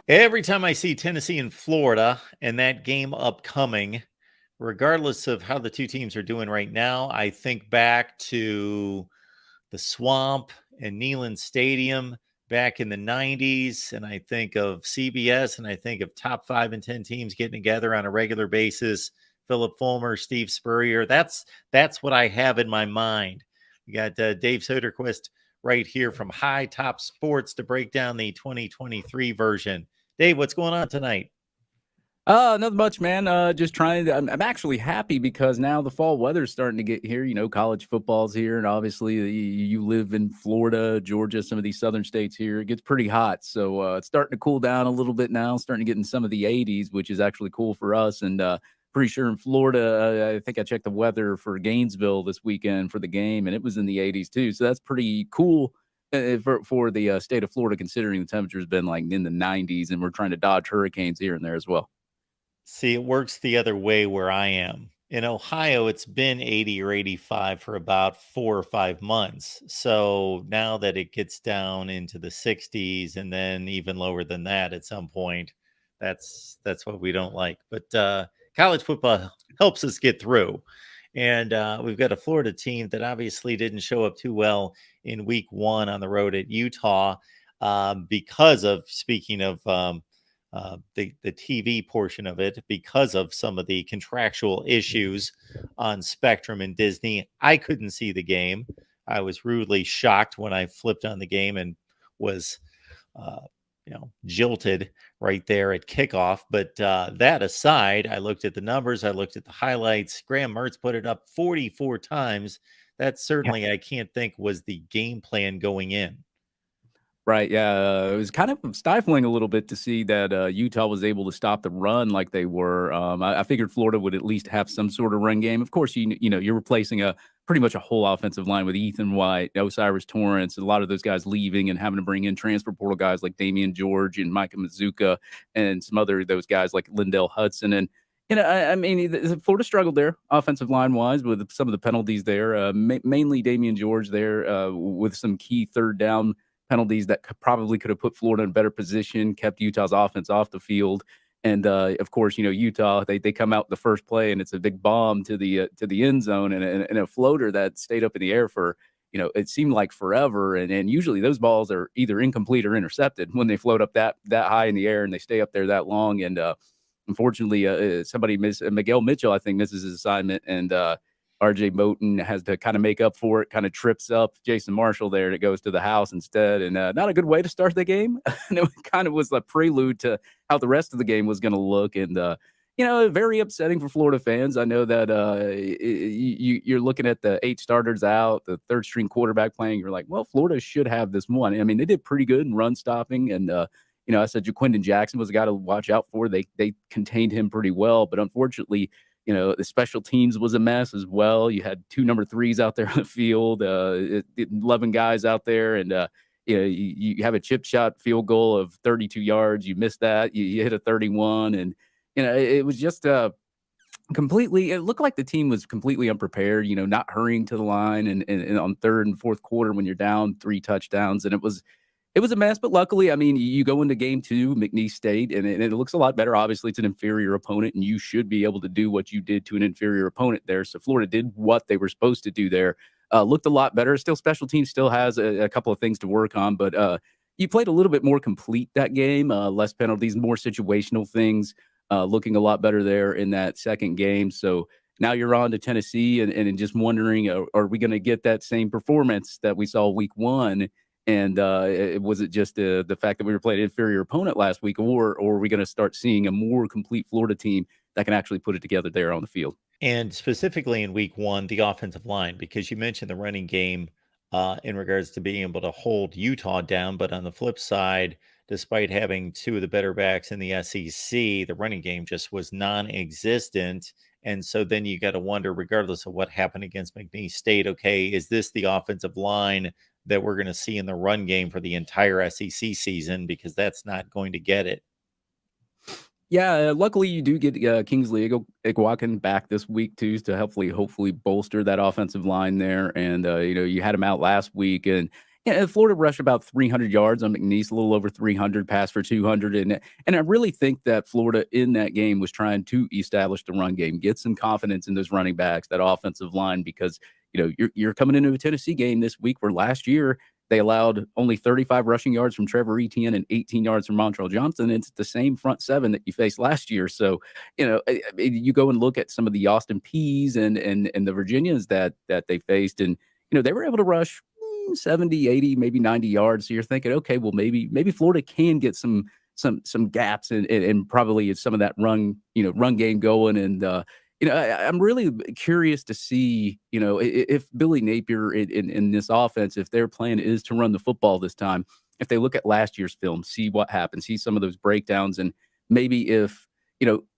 Every time I see Tennessee and Florida and that game upcoming, regardless of how the two teams are doing right now, I think back to the Swamp and Neyland Stadium back in the 90s. And I think of CBS and I think of top 5 and 10 teams getting together on a regular basis. Philip Fulmer, Steve Spurrier. That's what I have in my mind. We got Dave Soderquist right here from High Top Sports to break down the 2023 version. Dave, what's going on tonight? Nothing much, man. Just trying to. I'm actually happy because now the fall weather's starting to get here. You know, college football's here, and obviously you live in Florida, Georgia, some of these southern states here. It gets pretty hot, so it's starting to cool down a little bit now. Starting to get in some of the 80s, which is actually cool for us. And pretty sure in Florida, I think I checked the weather for Gainesville this weekend for the game, and it was in the 80s too. So that's pretty cool. For the state of Florida, considering the temperature's been like in the 90s, and we're trying to dodge hurricanes here and there as well. See, it works the other way where I am. In Ohio, it's been 80 or 85 for about 4 or 5 months. So now that it gets down into the 60s and then even lower than that at some point, that's what we don't like. But college football helps us get through. And we've got a Florida team that obviously didn't show up too well in week one on the road at Utah because of, speaking of the TV portion of it, because of some of the contractual issues on Spectrum and Disney. I couldn't see the game. I was rudely shocked when I flipped on the game and was, uh, jilted right there at kickoff. But that aside, I looked at the numbers, I looked at the highlights. Graham Mertz put it up 44 times. That certainly, I can't think, was the game plan going in. Right. Yeah. It was kind of stifling a little bit to see that Utah was able to stop the run like they were. I figured Florida would at least have some sort of run game. Of course, you know you're replacing a pretty much a whole offensive line with Ethan White, Osiris Torrance, a lot of those guys leaving and having to bring in transfer portal guys like Damian George and Micah Mazuka and some other of those guys like Lindell Hudson. And I mean, Florida struggled there offensive line wise with some of the penalties there. Mainly Damian George there with some key third down penalties that probably could have put Florida in a better position, kept Utah's offense off the field. And of course, Utah, they come out the first play and it's a big bomb to the end zone and a floater that stayed up in the air for, it seemed like forever. And usually those balls are either incomplete or intercepted when they float up that high in the air and they stay up there that long. And unfortunately, somebody Miguel Mitchell, I think, misses his assignment, and RJ Moten has to kind of make up for it, kind of trips up Jason Marshall there, and it goes to the house instead. And not a good way to start the game. And it kind of was a prelude to how the rest of the game was going to look. And, very upsetting for Florida fans. I know that you're looking at the 8 starters out, the third string quarterback playing. You're like, well, Florida should have this one. I mean, they did pretty good in run stopping. And, I said Jaquindon Jackson was a guy to watch out for. They contained him pretty well. But unfortunately, the special teams was a mess as well. You had 2 number 3s out there on the field, 11 guys out there, and you have a chip shot field goal of 32 yards. You missed that. You hit a 31, and it was just completely. It looked like the team was completely unprepared. Not hurrying to the line and on third and fourth quarter when you're down 3 touchdowns, and it was a mess, but luckily, I mean, you go into game 2, McNeese State, and it looks a lot better. Obviously, it's an inferior opponent, and you should be able to do what you did to an inferior opponent there. So Florida did what they were supposed to do there. Looked a lot better. Still, special teams still has a couple of things to work on, but you played a little bit more complete that game. Less penalties, more situational things. Looking a lot better there in that second game. So now you're on to Tennessee, and just wondering, are we going to get that same performance that we saw week 1? And was it just the fact that we were playing an inferior opponent last week, or are we going to start seeing a more complete Florida team that can actually put it together there on the field? And specifically in week one, the offensive line, because you mentioned the running game in regards to being able to hold Utah down. But on the flip side, despite having 2 of the better backs in the SEC, the running game just was non existent. And so then you got to wonder, regardless of what happened against McNeese State, okay, is this the offensive line that we're going to see in the run game for the entire SEC season? Because that's not going to get it. Yeah, luckily you do get Kingsley Iguacan back this week too to hopefully bolster that offensive line there. And you had him out last week, and Yeah, Florida rushed about 300 yards on McNeese, a little over 300, passed for 200, and I really think that Florida in that game was trying to establish the run game, get some confidence in those running backs, that offensive line, because you're coming into a Tennessee game this week where last year they allowed only 35 rushing yards from Trevor Etienne and 18 yards from Montrell Johnson. And it's the same front seven that you faced last year. So, you go and look at some of the Austin Pease and the Virginians that they faced, and they were able to rush 70, 80, maybe 90 yards. So you're thinking, okay, well, maybe Florida can get some gaps and probably some of that run game going. And I'm really curious to see, if Billy Napier in this offense, if their plan is to run the football this time, if they look at last year's film, see what happens, see some of those breakdowns, and maybe if,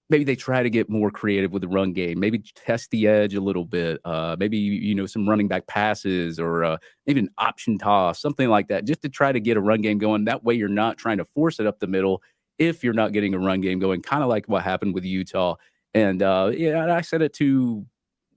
maybe they try to get more creative with the run game, maybe test the edge a little bit, maybe, some running back passes or maybe an option toss, something like that, just to try to get a run game going. That way you're not trying to force it up the middle if you're not getting a run game going, kind of like what happened with Utah. And I said it to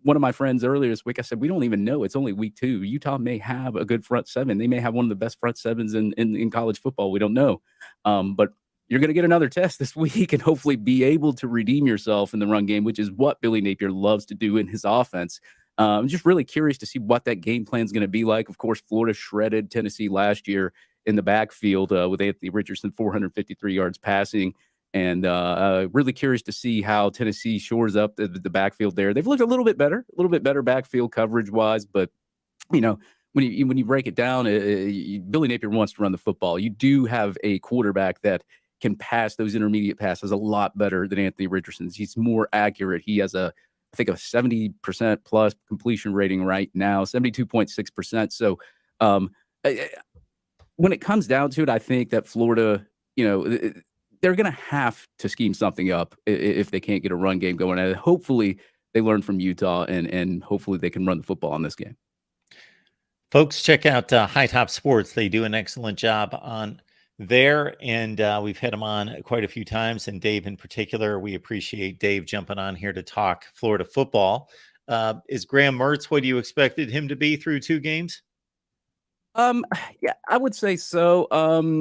one of my friends earlier this week. I said, we don't even know. It's only week 2. Utah may have a good front seven. They may have one of the best front sevens in college football. We don't know. But you're going to get another test this week and hopefully be able to redeem yourself in the run game, which is what Billy Napier loves to do in his offense. I'm just really curious to see what that game plan is going to be like. Of course, Florida shredded Tennessee last year in the backfield with Anthony Richardson, 453 yards passing. And really curious to see how Tennessee shores up the backfield there. They've looked a little bit better backfield coverage wise, but when you break it down, Billy Napier wants to run the football. You do have a quarterback that can pass those intermediate passes a lot better than Anthony Richardson's. He's more accurate. He has I think a 70% plus completion rating right now, 72.6%. So when it comes down to it, I think that Florida, they're going to have to scheme something up if they can't get a run game going. And hopefully they learn from Utah and hopefully they can run the football in this game. Folks, check out High Top Sports. They do an excellent job on there, and we've had him on quite a few times, and Dave in particular. We appreciate Dave jumping on here to talk Florida football. Is Graham Mertz what you expected him to be through 2 games? Yeah, I would say so.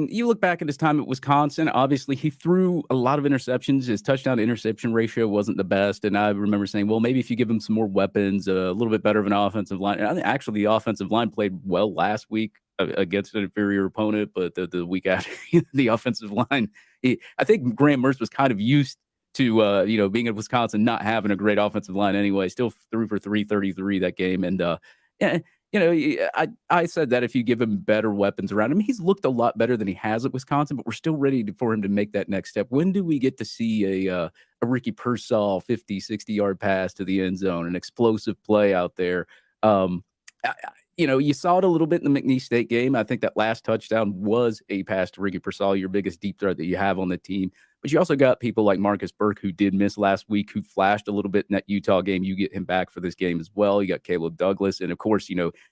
You look back at his time at Wisconsin, obviously he threw a lot of interceptions. His touchdown to interception ratio wasn't the best. And I remember saying, well, maybe if you give him some more weapons, a little bit better of an offensive line. And I think actually the offensive line played well last week against an inferior opponent, but the week after the offensive line, I think Graham Mertz was kind of used to, being in Wisconsin, not having a great offensive line anyway. Still threw for 333 that game. And, yeah, I said that if you give him better weapons around him, he's looked a lot better than he has at Wisconsin, but we're still ready for him to make that next step. When do we get to see a Ricky Pearsall 50, 60-yard pass to the end zone, an explosive play out there? You saw it a little bit in the McNeese State game. I think that last touchdown was a pass to Ricky Pearsall, your biggest deep threat that you have on the team. But you also got people like Marcus Burke, who did miss last week, who flashed a little bit in that Utah game. You get him back for this game as well. You got Caleb Douglas. And, of course,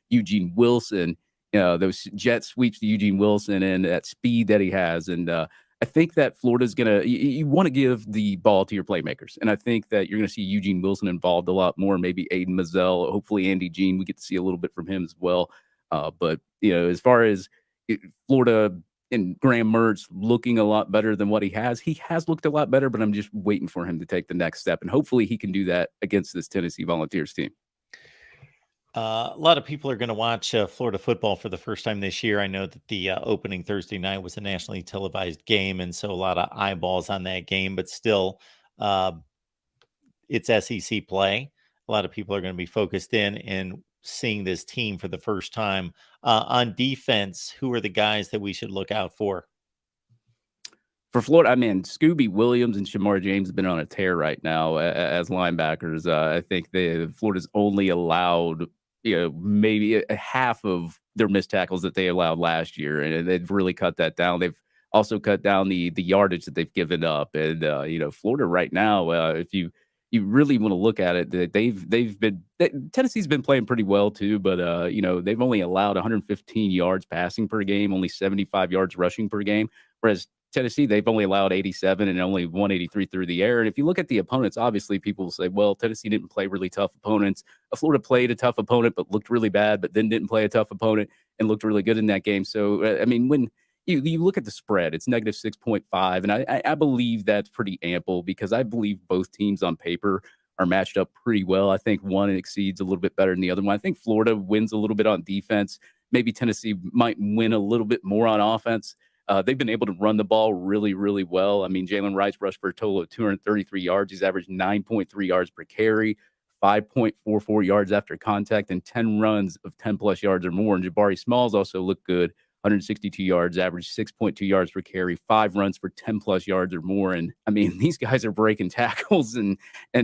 Eugene Wilson, those jet sweeps to Eugene Wilson and that speed that he has. And I think that Florida's going to – you want to give the ball to your playmakers. And I think that you're going to see Eugene Wilson involved a lot more, maybe Aiden Mazzell, hopefully Andy Jean. We get to see a little bit from him as well. But, as far as Florida – and Graham Mertz looking a lot better than what he has looked a lot better, but I'm just waiting for him to take the next step. And hopefully he can do that against this Tennessee Volunteers team. A lot of people are going to watch Florida football for the first time this year. I know that the opening Thursday night was a nationally televised game, and so a lot of eyeballs on that game, but still it's SEC play. A lot of people are going to be focused in and seeing this team for the first time. On defense, who are the guys that we should look out for? For Florida, Scooby Williams and Shamar James have been on a tear right now as linebackers. I think Florida's only allowed, maybe a half of their missed tackles that they allowed last year, and they've really cut that down. They've also cut down the yardage that they've given up. And Florida right now, if you really want to look at it, Tennessee's been playing pretty well too, but they've only allowed 115 yards passing per game, only 75 yards rushing per game, whereas Tennessee, they've only allowed 87 and only 183 through the air. And if you look at the opponents, obviously people will say, well, Tennessee didn't play really tough opponents. Florida played a tough opponent, but looked really bad, but then didn't play a tough opponent and looked really good in that game. So, I mean, when you look at the spread, it's negative 6.5. And I believe that's pretty ample because I believe both teams on paper are matched up pretty well. I think one exceeds a little bit better than the other one. I think Florida wins a little bit on defense. Maybe Tennessee might win a little bit more on offense. They've been able to run the ball really, really well. I mean, Jalen Wright's rushed for a total of 233 yards. He's averaged 9.3 yards per carry, 5.44 yards after contact, and 10 runs of 10-plus yards or more. And Jabari Smalls also looked good, 162 yards, averaged 6.2 yards per carry, 5 runs for 10-plus yards or more. And, I mean, these guys are breaking tackles and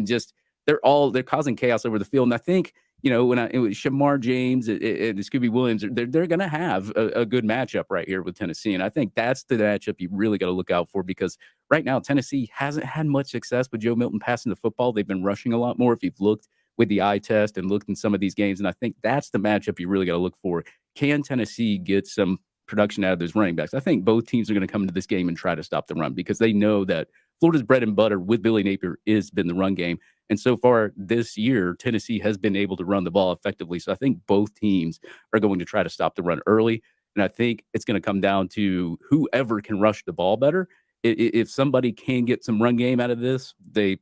just they're causing chaos over the field. And I think, when it was Shamar James and Scooby Williams, they're going to have a good matchup right here with Tennessee. And I think that's the matchup you really got to look out for because right now Tennessee hasn't had much success with Joe Milton passing the football. They've been rushing a lot more if you've looked with the eye test and looked in some of these games. And I think that's the matchup you really got to look for. Can Tennessee get some production out of those running backs? I think both teams are going to come into this game and try to stop the run because they know that Florida's bread and butter with Billy Napier has been the run game. And so far this year, Tennessee has been able to run the ball effectively. So I think both teams are going to try to stop the run early. And I think it's going to come down to whoever can rush the ball better. If somebody can get some run game out of this, they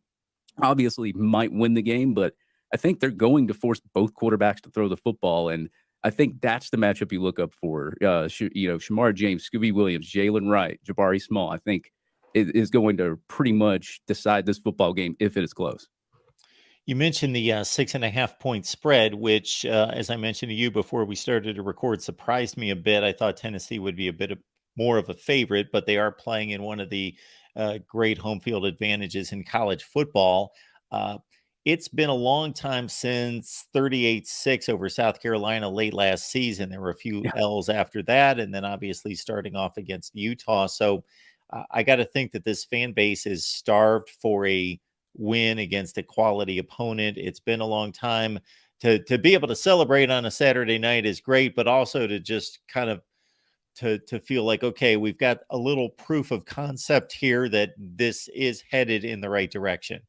obviously might win the game. But I think they're going to force both quarterbacks to throw the football. And I think that's the matchup you look up for. Shamar James, Scooby Williams, Jalen Wright, Jabari Small, I think is going to pretty much decide this football game if it is close. You mentioned the 6.5 point spread, which, as I mentioned to you before we started to record, surprised me a bit. I thought Tennessee would be a bit more of a favorite, but they are playing in one of the great home field advantages in college football. It's been a long time since 38-6 over South Carolina late last season. There were a few L's after that, and then obviously starting off against Utah. So I got to think that this fan base is starved for a win against a quality opponent. It's been a long time. To be able to celebrate on a Saturday night is great, but also to just kind of to feel like, okay, we've got a little proof of concept here that this is headed in the right direction.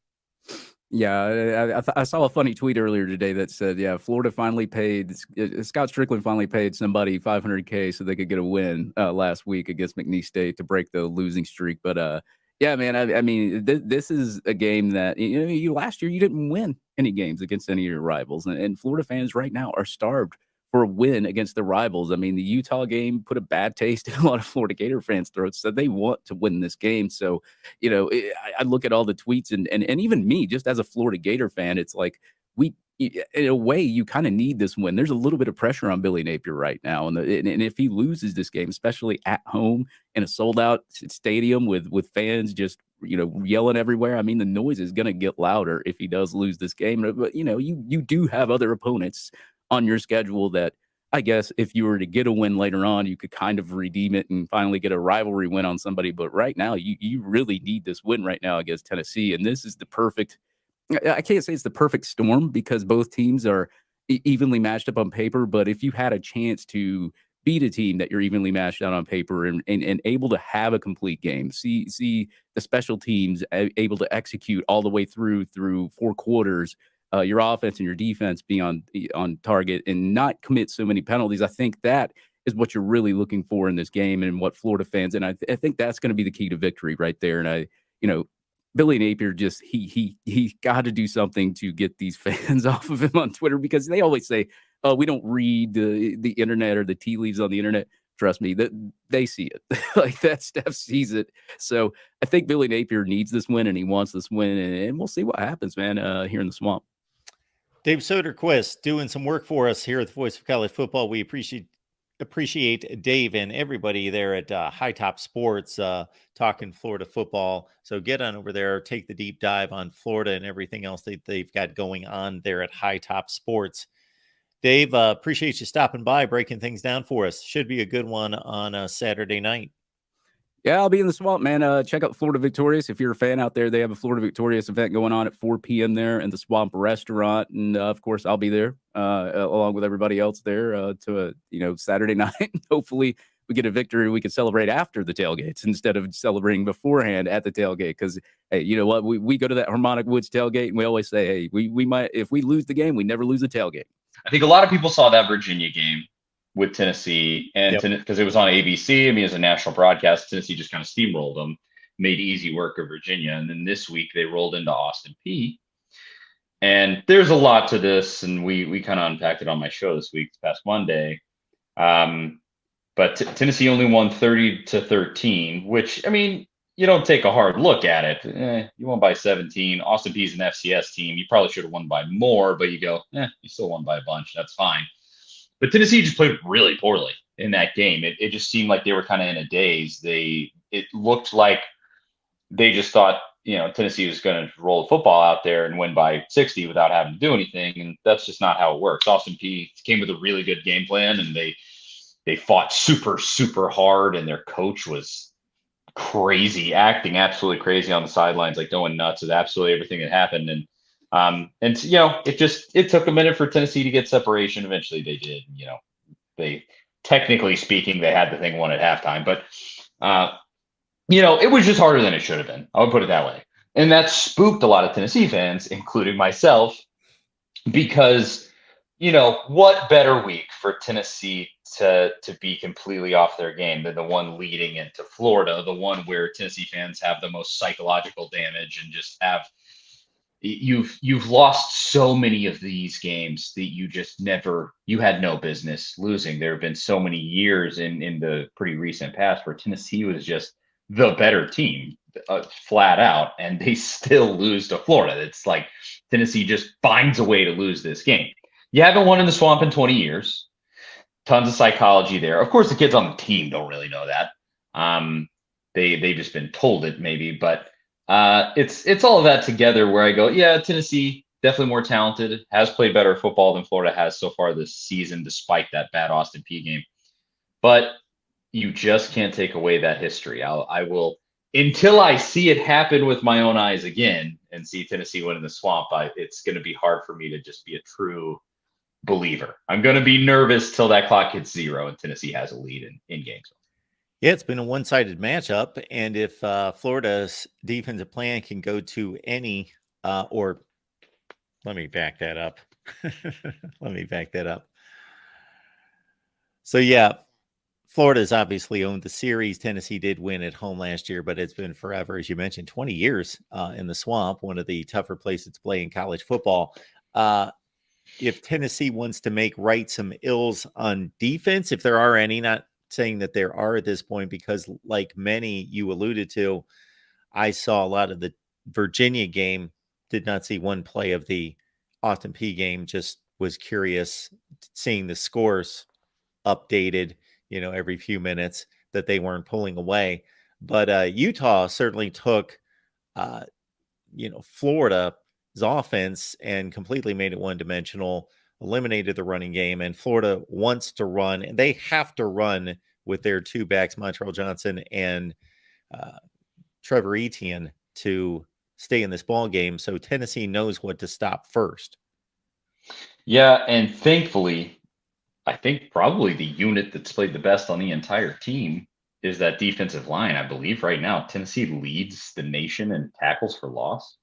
Yeah, I saw a funny tweet earlier today that said, yeah, Florida finally paid, Scott Strickland finally paid somebody $500K so they could get a win last week against McNeese State to break the losing streak. But yeah, man, I mean, this is a game that, last year you didn't win any games against any of your rivals. And Florida fans right now are starved for a win against the rivals. I mean, the Utah game put a bad taste in a lot of Florida Gator fans' throats, so they want to win this game. So, I look at all the tweets and even me, just as a Florida Gator fan, it's like in a way, you kind of need this win. There's a little bit of pressure on Billy Napier right now. And if he loses this game, especially at home in a sold out stadium with fans just, yelling everywhere, I mean, the noise is going to get louder if he does lose this game. But, you do have other opponents on your schedule that I guess if you were to get a win later on, you could kind of redeem it and finally get a rivalry win on somebody. But right now, you really need this win right now against Tennessee. And this is the perfect, I can't say it's the perfect storm because both teams are evenly matched up on paper. But if you had a chance to beat a team that you're evenly matched out on paper and able to have a complete game, see the special teams able to execute all the way through 4 quarters, your offense and your defense be on target and not commit so many penalties. I think that is what you're really looking for in this game and what Florida fans, and I think that's going to be the key to victory right there. And Billy Napier just he got to do something to get these fans off of him on Twitter because they always say, "Oh, we don't read the internet or the tea leaves on the internet." Trust me, that they see it. Like that Steph sees it. So I think Billy Napier needs this win and he wants this win, and we'll see what happens, man. Here in the swamp. Dave Soderquist doing some work for us here at the Voice of College Football. We appreciate Dave and everybody there at High Top Sports talking Florida football. So get on over there, take the deep dive on Florida and everything else that they've got going on there at High Top Sports. Dave, appreciate you stopping by, breaking things down for us. Should be a good one on a Saturday night. Yeah, I'll be in the swamp, man. Check out Florida Victorious. If you're a fan out there, they have a Florida Victorious event going on at 4 p.m. there in the Swamp Restaurant. And, of course, I'll be there along with everybody else there to Saturday night. Hopefully we we get a victory, we could celebrate after the tailgates instead of celebrating beforehand at the tailgate. Because, hey, you know what? We go to that Harmonic Woods tailgate, and we always say, hey, we might, if we lose the game, we never lose a tailgate. I think a lot of people saw that Virginia game with Tennessee, and because it was on ABC. I mean, as a national broadcast, Tennessee just kind of steamrolled them, made easy work of Virginia. And then this week they rolled into Austin Peay. And there's a lot to this, and we kind of unpacked it on my show this week, this past Monday. But Tennessee only won 30-13, which, I mean, you don't take a hard look at it. You won by 17. Austin Peay's an FCS team. You probably should have won by more, but you go, you still won by a bunch. That's fine. But Tennessee just played really poorly in that game. It just seemed like they were kind of in a daze. It looked like they just thought, Tennessee was going to roll football out there and win by 60 without having to do anything. And that's just not how it works. Austin Peay came with a really good game plan, and they fought super, super hard. And their coach was crazy, acting absolutely crazy on the sidelines, like going nuts with absolutely everything that happened. And it took a minute for Tennessee to get separation. Eventually they did. They, technically speaking, they had the thing won at halftime, but it was just harder than it should have been. I would put it that way. And that spooked a lot of Tennessee fans, including myself, because, what better week for Tennessee to be completely off their game than the one leading into Florida, the one where Tennessee fans have the most psychological damage and just have you've lost so many of these games that you had no business losing. There have been so many years in the pretty recent past where Tennessee was just the better team, flat out, and they still lose to Florida. It's like Tennessee just finds a way to lose this game. You haven't won in the Swamp in 20 years. Tons of psychology there. Of course, the kids on the team don't really know that. They've just been told it maybe, but it's all of that together where I go, yeah, Tennessee definitely more talented, has played better football than Florida has so far this season, despite that bad Austin Peay game. But you just can't take away that history. I will, until I see it happen with my own eyes again and see Tennessee win in the Swamp, it's going to be hard for me to just be a true believer. I'm going to be nervous till that clock hits zero and Tennessee has a lead in games. Yeah, it's been a one-sided matchup, and if Florida's defensive plan can go to any, or let me back that up. So, yeah, Florida's obviously owned the series. Tennessee did win at home last year, but it's been forever, as you mentioned, 20 years in the Swamp, one of the tougher places to play in college football. If Tennessee wants to make right some ills on defense, if there are any, not saying that there are at this point, because like many you alluded to, I saw a lot of the Virginia game, did not see one play of the Austin Peay game, just was curious seeing the scores updated, every few minutes, that they weren't pulling away. But Utah certainly took, Florida's offense and completely made it one-dimensional, eliminated the running game, and Florida wants to run, and they have to run with their two backs, Montreal Johnson and Trevor Etienne, to stay in this ball game. So Tennessee knows what to stop first. Yeah, and thankfully, I think probably the unit that's played the best on the entire team is that defensive line. I believe right now Tennessee leads the nation in tackles for loss.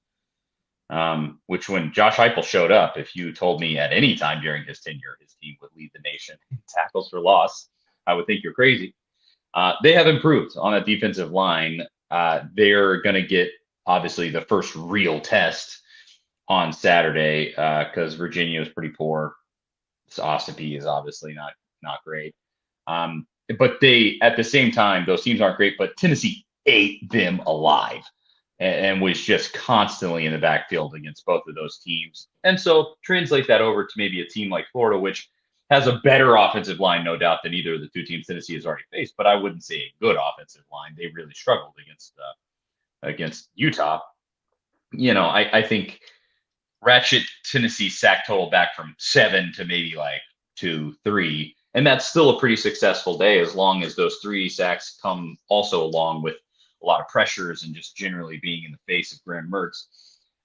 Which when Josh Heupel showed up, if you told me at any time during his tenure his team would lead the nation in tackles for loss, I would think you're crazy. They have improved on that defensive line. They're going to get, obviously, the first real test on Saturday because Virginia is pretty poor. So Austin Peay is obviously not great. But they, at the same time, those teams aren't great, but Tennessee ate them alive and was just constantly in the backfield against both of those teams. And so translate that over to maybe a team like Florida, which has a better offensive line, no doubt, than either of the two teams Tennessee has already faced. But I wouldn't say a good offensive line. They really struggled against Utah. I think ratchet Tennessee sack total back from 7 to maybe like 2, 3. And that's still a pretty successful day as long as those 3 sacks come also along with a lot of pressures and just generally being in the face of Graham Mertz.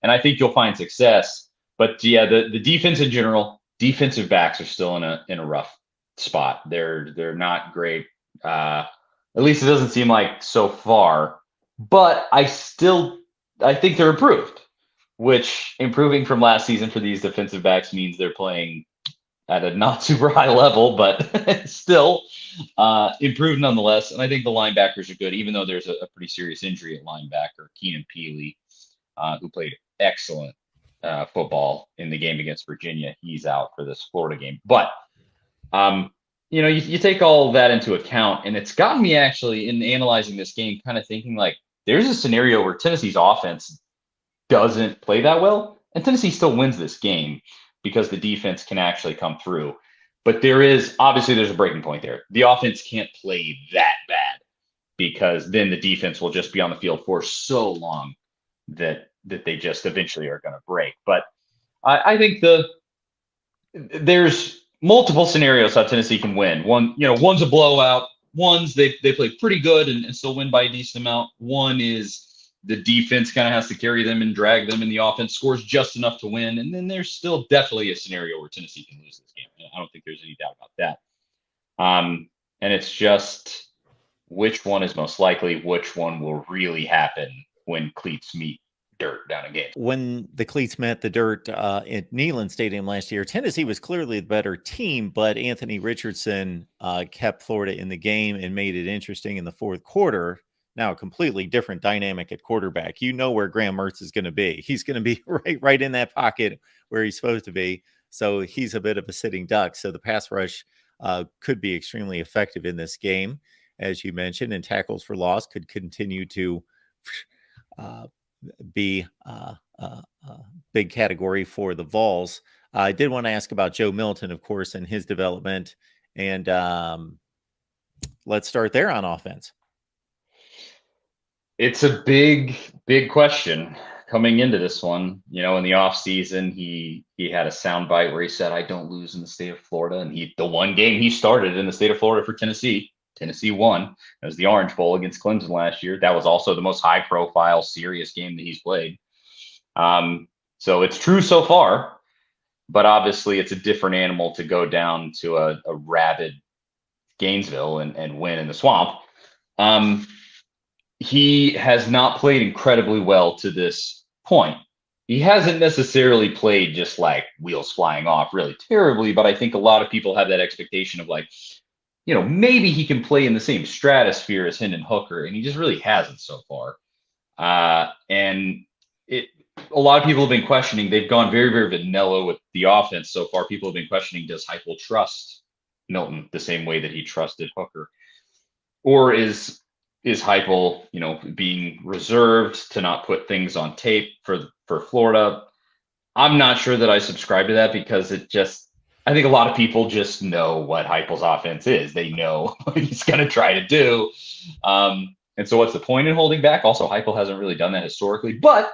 And I think you'll find success. But yeah, the defense in general, defensive backs are still in a rough spot. They're not great. At least it doesn't seem like so far. But I think they're improved, which improving from last season for these defensive backs means they're playing at a not super high level, but still improved nonetheless. And I think the linebackers are good, even though there's a pretty serious injury at linebacker, Keenan Peely, who played excellent football in the game against Virginia. He's out for this Florida game. But, you take all that into account, and it's gotten me actually in analyzing this game kind of thinking like there's a scenario where Tennessee's offense doesn't play that well, and Tennessee still wins this game because the defense can actually come through. But there's a breaking point there. The offense can't play that bad because then the defense will just be on the field for so long that they just eventually are going to break. But I think there's multiple scenarios how Tennessee can win. One's a blowout. One's they play pretty good and still win by a decent amount. One is the defense kind of has to carry them and drag them, and the offense scores just enough to win. And then there's still definitely a scenario where Tennessee can lose this game. I don't think there's any doubt about that. And it's just which one is most likely, which one will really happen when cleats meet dirt down a game. When the cleats met the dirt at Neyland Stadium last year, Tennessee was clearly the better team, but Anthony Richardson kept Florida in the game and made it interesting in the fourth quarter. Now, a completely different dynamic at quarterback. You know where Graham Mertz is going to be. He's going to be right in that pocket where he's supposed to be. So he's a bit of a sitting duck. So the pass rush could be extremely effective in this game, as you mentioned, and tackles for loss could continue to be a big category for the Vols. I did want to ask about Joe Milton, of course, and his development. And let's start there on offense. It's a big, big question coming into this one. In the offseason, he had a soundbite where he said, "I don't lose in the state of Florida." And the one game he started in the state of Florida for Tennessee won. It was the Orange Bowl against Clemson last year. That was also the most high-profile, serious game that he's played. So it's true so far, but obviously it's a different animal to go down to a rabid Gainesville and win in the swamp. He has not played incredibly well to this point. He hasn't necessarily played just like wheels flying off really terribly, but I think a lot of people have that expectation of like, maybe he can play in the same stratosphere as Hendon Hooker, and he just really hasn't so far. And a lot of people have been questioning. They've gone very, very vanilla with the offense so far. People have been questioning, does Heupel trust Milton the same way that he trusted Hooker? Or is Heupel, being reserved to not put things on tape for Florida? I'm not sure that I subscribe to that because I think a lot of people just know what Heupel's offense is. They know what he's going to try to do. And so what's the point in holding back? Also, Heupel hasn't really done that historically, but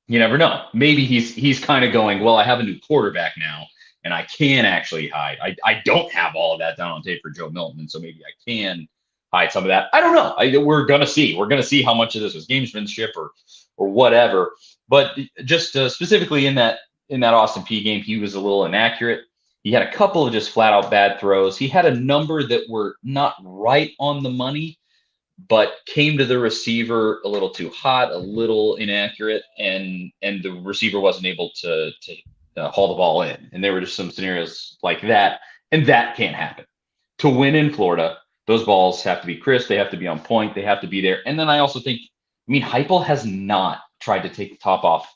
you never know. Maybe he's kind of going, well, I have a new quarterback now, and I can actually hide. I don't have all of that down on tape for Joe Milton, and so maybe I can hide some of that. I don't know. We're going to see. We're going to see how much of this was gamesmanship or whatever. But just specifically in that Austin Peay game, he was a little inaccurate. He had a couple of just flat out bad throws. He had a number that were not right on the money, but came to the receiver a little too hot, a little inaccurate, and the receiver wasn't able to haul the ball in. And there were just some scenarios like that, and that can't happen. To win in Florida, those balls have to be crisp. They have to be on point. They have to be there. And then I also think, Heupel has not tried to take the top off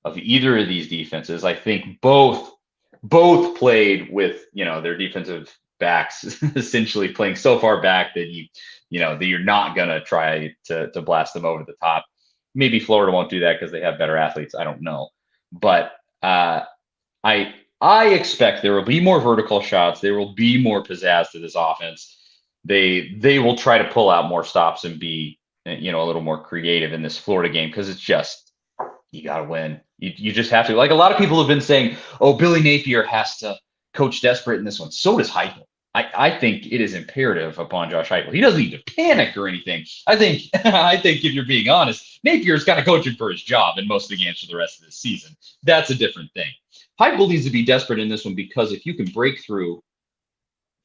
of either of these defenses. I think both played with, their defensive backs essentially playing so far back that that you're not going to try to blast them over the top. Maybe Florida won't do that because they have better athletes. I don't know. But I expect there will be more vertical shots. There will be more pizzazz to this offense. They will try to pull out more stops and be, a little more creative in this Florida game because it's just, you got to win. You just have to. Like a lot of people have been saying, oh, Billy Napier has to coach desperate in this one. So does Heupel. I think it is imperative upon Josh Heupel. He doesn't need to panic or anything. I think if you're being honest, Napier's got to coach him for his job in most of the games for the rest of the season. That's a different thing. Heupel needs to be desperate in this one because if you can break through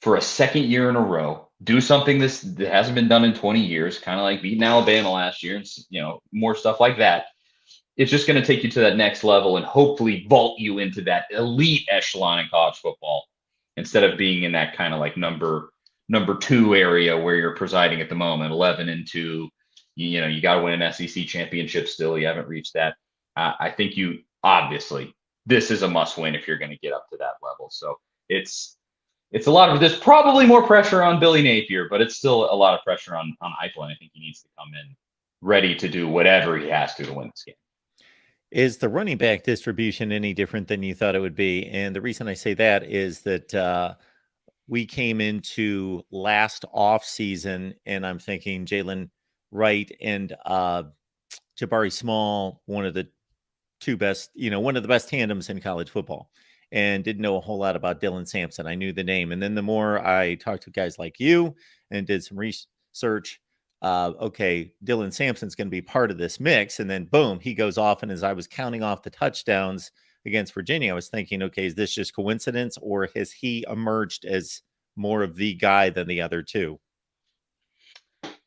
for a second year in a row, do something that hasn't been done in 20 years, kind of like beating Alabama last year, and more stuff like that. It's just going to take you to that next level and hopefully vault you into that elite echelon in college football instead of being in that kind of like number 2 area where you're presiding at the moment, 11-2. You got to win an SEC championship still. You haven't reached that. I think obviously this is a must win if you're going to get up to that level. So it's a lot of, there's probably more pressure on Billy Napier, but it's still a lot of pressure on Heupel. I think he needs to come in ready to do whatever he has to win this game. Is the running back distribution any different than you thought it would be? And the reason I say that is that we came into last off season, and I'm thinking Jalen Wright and Jabari Small, one of the best tandems in college football, and didn't know a whole lot about Dylan Sampson. I knew the name. And then the more I talked to guys like you and did some research, okay, Dylan Sampson's going to be part of this mix. And then boom, he goes off. And as I was counting off the touchdowns against Virginia, I was thinking, okay, is this just coincidence, or has he emerged as more of the guy than the other two?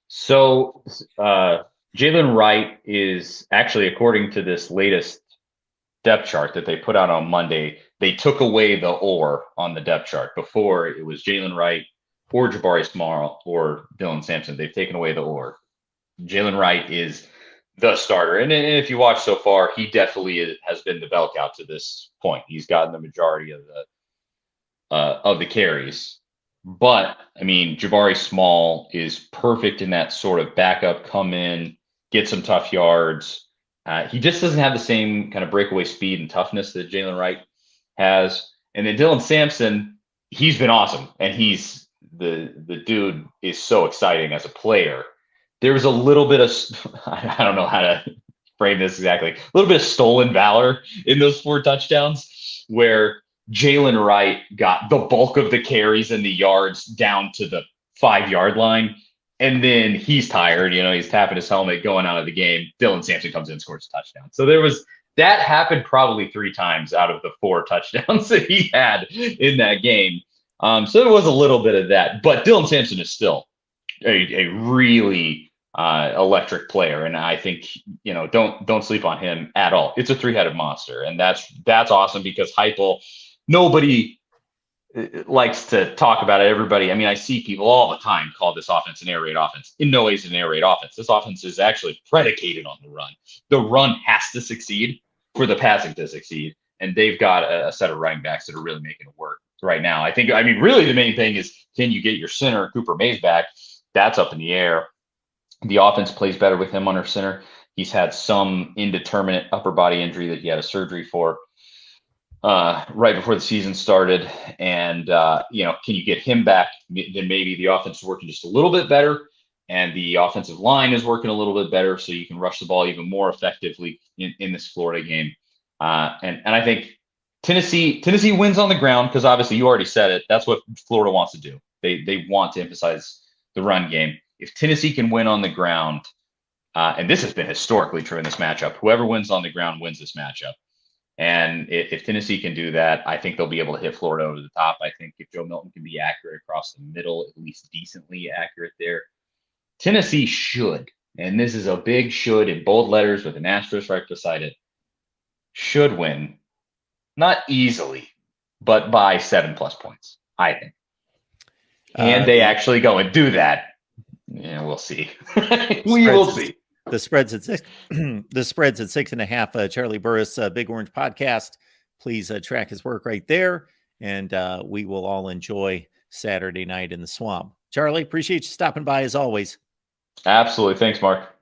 So Jalen Wright is actually, according to this latest depth chart that they put out on Monday, they took away the or on the depth chart. Before, it was Jalen Wright or Jabari Small or Dylan Sampson. They've taken away the or. Jalen Wright is the starter. And if you watch so far, he definitely has been the bell cow to this point. He's gotten the majority of the carries. But I mean, Jabari Small is perfect in that sort of backup, come in, get some tough yards. He just doesn't have the same kind of breakaway speed and toughness that Jalen Wright has. And then Dylan Sampson, he's been awesome. And he's the dude is so exciting as a player. There was a little bit of, I don't know how to frame this exactly, a little bit of stolen valor in those 4 touchdowns where Jalen Wright got the bulk of the carries and the yards down to the 5-yard line. And then he's tired, he's tapping his helmet going out of the game. Dylan Sampson comes in and scores a touchdown. So that happened probably 3 times out of the 4 touchdowns that he had in that game. So there was a little bit of that, but Dylan Sampson is still a really electric player. And I think, don't sleep on him at all. It's a 3-headed monster. And that's awesome because Heupel, nobody likes to talk about it. Everybody, I mean, I see people all the time call this offense an air raid offense. In no way is it an air raid offense. This offense is actually predicated on the run. The run has to succeed for the passing to succeed. And they've got a set of running backs that are really making it work right now. I mean, really the main thing is, can you get your center, Cooper Mays, back? That's up in the air. The offense plays better with him under center. He's had some indeterminate upper body injury that he had a surgery for right before the season started. And, can you get him back? Then maybe the offense is working just a little bit better and the offensive line is working a little bit better. So you can rush the ball even more effectively in this Florida game. And I think Tennessee wins on the ground because obviously you already said it. That's what Florida wants to do. They want to emphasize the run game. If Tennessee can win on the ground, and this has been historically true in this matchup, whoever wins on the ground wins this matchup. And if Tennessee can do that, I think they'll be able to hit Florida over the top. I think if Joe Milton can be accurate across the middle, at least decently accurate there, Tennessee should, and this is a big should in bold letters with an asterisk right beside it, should win, not easily, but by 7+ points, I think. And they actually go and do that. Yeah, we'll see. We will see. The spread's at 6. The spread's at 6.5. Charlie Burris, Big Orange Podcast. Please track his work right there, and we will all enjoy Saturday night in the Swamp. Charlie, appreciate you stopping by as always. Absolutely. Thanks, Mark.